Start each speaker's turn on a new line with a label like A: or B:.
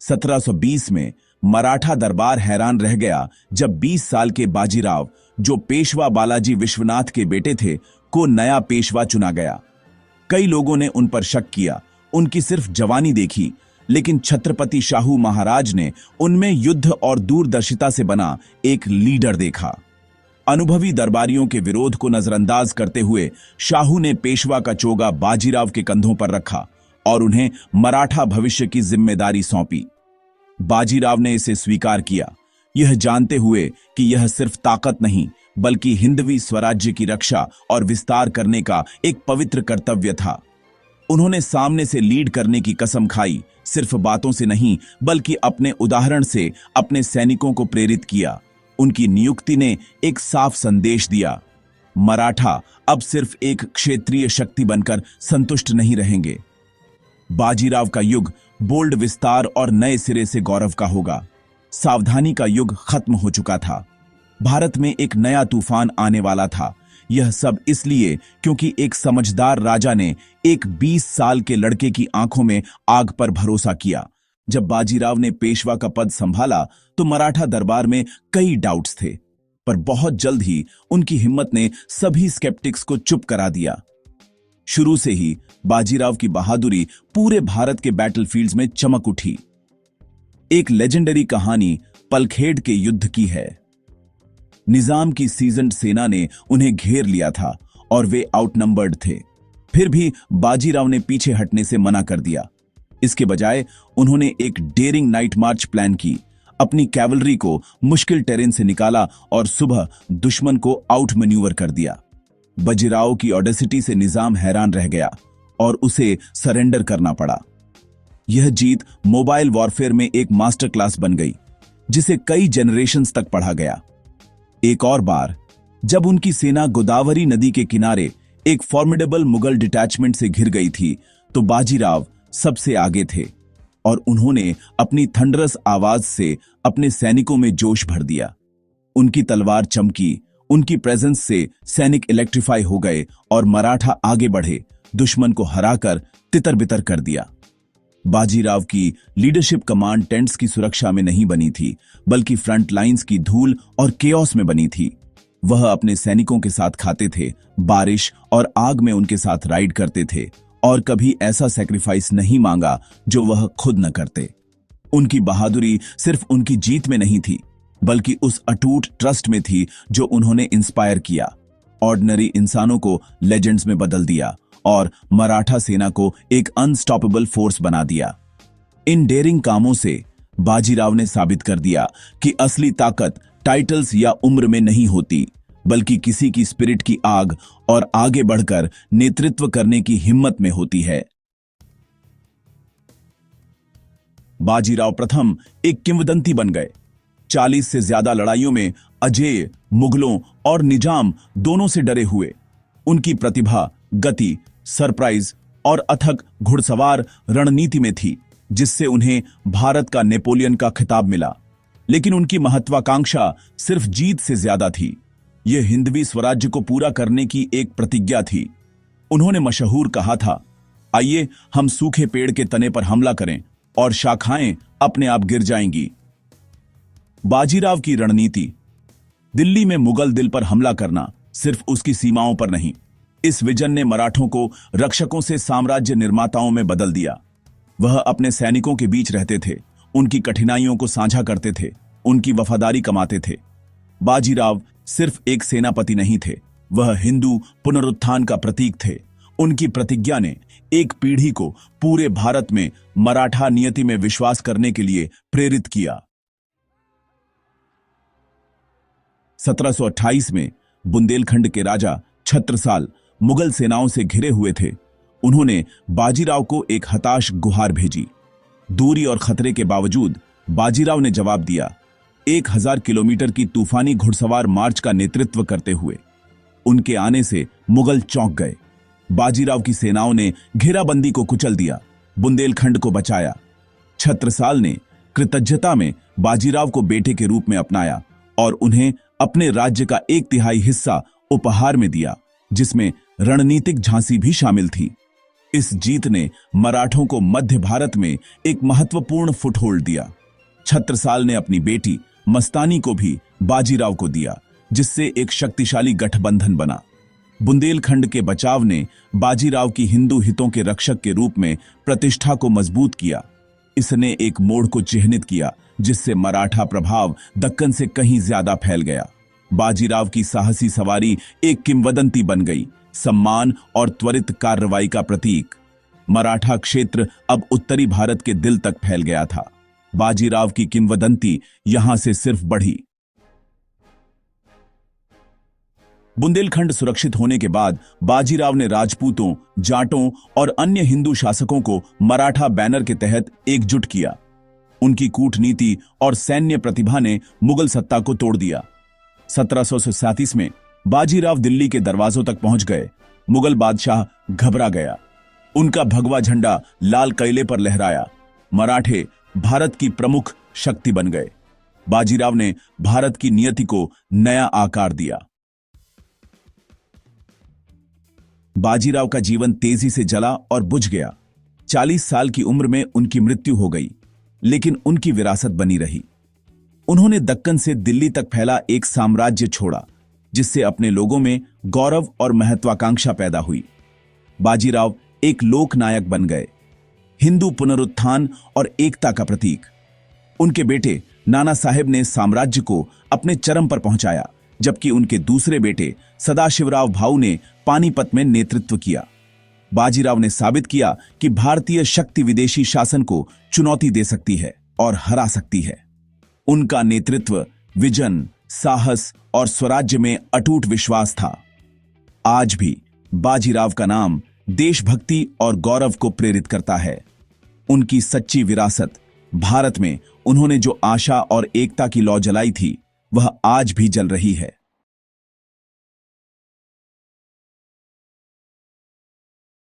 A: 1720 में मराठा दरबार हैरान रह गया जब 20 साल के बाजीराव, जो पेशवा बालाजी विश्वनाथ के बेटे थे, को नया पेशवा चुना गया। कई लोगों ने उन पर शक किया, उनकी सिर्फ जवानी देखी, लेकिन छत्रपति शाहू महाराज ने उनमें युद्ध और दूरदर्शिता से बना एक लीडर देखा। अनुभवी दरबारियों के विरोध को नजरअंदाज करते हुए शाहू ने पेशवा का चोगा बाजीराव के कंधों पर रखा और उन्हें मराठा भविष्य की जिम्मेदारी सौंपी। बाजीराव ने इसे स्वीकार किया, यह जानते हुए कि यह सिर्फ ताकत नहीं बल्कि हिंदवी स्वराज्य की रक्षा और विस्तार करने का एक पवित्र कर्तव्य था। उन्होंने सामने से लीड करने की कसम खाई, सिर्फ बातों से नहीं बल्कि अपने उदाहरण से अपने सैनिकों को प्रेरित किया। उनकी नियुक्ति ने एक साफ संदेश दिया, मराठा अब सिर्फ एक क्षेत्रीय शक्ति बनकर संतुष्ट नहीं रहेंगे। बाजीराव का युग बोल्ड विस्तार और नए सिरे से गौरव का होगा। सावधानी का युग खत्म हो चुका था। भारत में एक नया तूफान आने वाला था। यह सब इसलिए क्योंकि एक समझदार राजा ने एक 20 साल के लड़के की आंखों में आग पर भरोसा किया। जब बाजीराव ने पेशवा का पद संभाला तो मराठा दरबार में कई डाउट्स थे, पर बहुत जल्द ही उनकी हिम्मत ने सभी स्केप्टिक्स को चुप करा दिया। शुरू से ही बाजीराव की बहादुरी पूरे भारत के बैटलफील्ड्स में चमक उठी। एक लेजेंडरी कहानी पलखेड़ के युद्ध की है। निजाम की सीजन्ड सेना ने उन्हें घेर लिया था और वे आउटनंबर्ड थे। फिर भी बाजीराव ने पीछे हटने से मना कर दिया। इसके बजाय उन्होंने एक डेयरिंग नाइट मार्च प्लान की, अपनी कैवलरी को मुश्किल टेरेन से निकाला और सुबह दुश्मन को आउट मैन्यूवर कर दिया। बाजीराव की ऑडेसिटी से निजाम हैरान रह गया और उसे सरेंडर करना पड़ा। यह जीत मोबाइल वॉरफेयर में एक मास्टर क्लास बन गई, जिसे कई जनरेशंस तक पढ़ा गया। एक और बार जब उनकी सेना गोदावरी नदी के किनारे एक फॉर्मिडेबल मुगल डिटैचमेंट से घिर गई थी, तो बाजीराव सबसे आगे थे और उन्होंने अपनी थंडरस आवाज से अपने सैनिकों में जोश भर दिया। उनकी तलवार चमकी, उनकी प्रेजेंस से सैनिक इलेक्ट्रीफाई हो गए और मराठा आगे बढ़े, दुश्मन को हराकर तितर-बितर कर दिया। बाजीराव की लीडरशिप कमांड टेंट्स की सुरक्षा में नहीं बनी थी, बल्कि फ्रंट लाइंस की धूल और केओस में बनी थी। वह अपने सैनिकों के साथ खाते थे, बारिश और आग में उनके साथ राइड करते थे और कभी ऐसा सैक्रिफाइस नहीं मांगा जो वह खुद न करते। उनकी बहादुरी सिर्फ उनकी जीत में नहीं थी, बल्कि उस अटूट ट्रस्ट में थी जो उन्होंने इंस्पायर किया, ऑर्डिनरी इंसानों को लेजेंड्स में बदल दिया और मराठा सेना को एक अनस्टॉपेबल फोर्स बना दिया। इन डेयरिंग कामों से बाजीराव ने साबित कर दिया कि असली ताकत टाइटल्स या उम्र में नहीं होती, बल्कि किसी की स्पिरिट की आग और आगे बढ़कर नेतृत्व करने की हिम्मत में होती है। बाजीराव प्रथम एक किंवदंती बन गए। 40 से ज्यादा लड़ाइयों में अजेय मुगलों और निजाम दोनों से डरे हुए। उनकी प्रतिभा, गति, सरप्राइज और अथक घुड़सवार रणनीति में थी, जिससे उन्हें भारत का नेपोलियन का खिताब मिला। लेकिन उनकी महत्वाकांक्षा सिर्फ जीत से ज्यादा थी। यह हिंदवी स्वराज्य को पूरा करने की एक प्रतिज्ञा थी। उन्होंने मशहूर कहा था, आइए हम सूखे पेड़ के तने पर हमला करें और शाखाएं अपने आप गिर जाएंगी। बाजीराव की रणनीति, दिल्ली में मुगल दिल पर हमला करना, सिर्फ उसकी सीमाओं पर नहीं। इस विजन ने मराठों को रक्षकों से साम्राज्य निर्माताओं में बदल दिया। वह अपने सैनिकों के बीच रहते थे, उनकी कठिनाइयों को साझा करते थे, उनकी वफादारी कमाते थे। बाजीराव सिर्फ एक सेनापति नहीं थे, वह हिंदू पुनरुत्थान का प्रतीक थे। उनकी प्रतिज्ञा ने एक पीढ़ी को पूरे भारत में मराठा नियति में विश्वास करने के लिए प्रेरित किया। 1728 में बुंदेलखंड के राजा छत्रसाल मुगल सेनाओं से घिरे हुए थे। उन्होंने बाजीराव को एक हताश गुहार भेजी। दूरी और खतरे के बावजूद बाजीराव ने जवाब दिया, 1000 किलोमीटर की तूफानी घुड़सवार मार्च का नेतृत्व करते हुए। उनके आने से मुगल चौंक गए। बाजीराव की सेनाओं ने घेराबंदी को कुचल दिया, बुंदेलखंड को बचाया। छत्रसाल ने कृतज्ञता में बाजीराव को बेटे के रूप में अपनाया और उन्हें अपने राज्य का 1/3 हिस्सा उपहार में दिया, जिसमें रणनीतिक झांसी भी शामिल थी। इस जीत ने मराठों को मध्य भारत में एक महत्वपूर्ण फुटहोल्ड दिया। छत्रसाल ने अपनी बेटी मस्तानी को भी बाजीराव को दिया, जिससे एक शक्तिशाली गठबंधन बना। बुंदेलखंड के बचाव ने बाजीराव की हिंदू हितों के रक्षक के रूप में प्रतिष्ठा को मजबूत किया। इसने एक मोड़ को चिह्नित किया, जिससे मराठा प्रभाव दक्कन से कहीं ज्यादा फैल गया। बाजीराव की साहसी सवारी एक किंवदंती बन गई, सम्मान और त्वरित कार्रवाई का प्रतीक। मराठा क्षेत्र अब उत्तरी भारत के दिल तक फैल गया था। बाजीराव की किंवदंती यहां से सिर्फ बढ़ी। बुंदेलखंड सुरक्षित होने के बाद बाजीराव ने राजपूतों, जाटों और अन्य हिंदू शासकों को मराठा बैनर के तहत एकजुट किया। उनकी कूटनीति और सैन्य प्रतिभा ने मुगल सत्ता को तोड़ दिया। 1737 में बाजीराव दिल्ली के दरवाजों तक पहुंच गए। मुगल बादशाह घबरा गया। उनका भगवा झंडा लाल किले पर लहराया। मराठे भारत की प्रमुख शक्ति बन गए। बाजीराव ने भारत की नियति को नया आकार दिया। बाजीराव का जीवन तेजी से जला और बुझ गया। 40 साल की उम्र में उनकी मृत्यु हो गई, लेकिन उनकी विरासत बनी रही। उन्होंने दक्कन से दिल्ली तक फैला एक साम्राज्य छोड़ा, जिससे अपने लोगों में गौरव और महत्वाकांक्षा पैदा हुई। बाजीराव एक लोकनायक बन गए, हिंदू पुनरुत्थान और एकता का प्रतीक। उनके बेटे नाना साहेब ने साम्राज्य को अपने चरम पर पहुंचाया, जबकि उनके दूसरे बेटे सदाशिवराव भाऊ ने पानीपत में नेतृत्व किया। बाजीराव ने साबित किया कि भारतीय शक्ति विदेशी शासन को चुनौती दे सकती है और हरा सकती है। उनका नेतृत्व, विजन, साहस और स्वराज्य में अटूट विश्वास था। आज भी बाजीराव का नाम देशभक्ति और गौरव को प्रेरित करता है। उनकी सच्ची विरासत, भारत में उन्होंने जो आशा और एकता की लौ जलाई थी, वह आज भी जल रही है।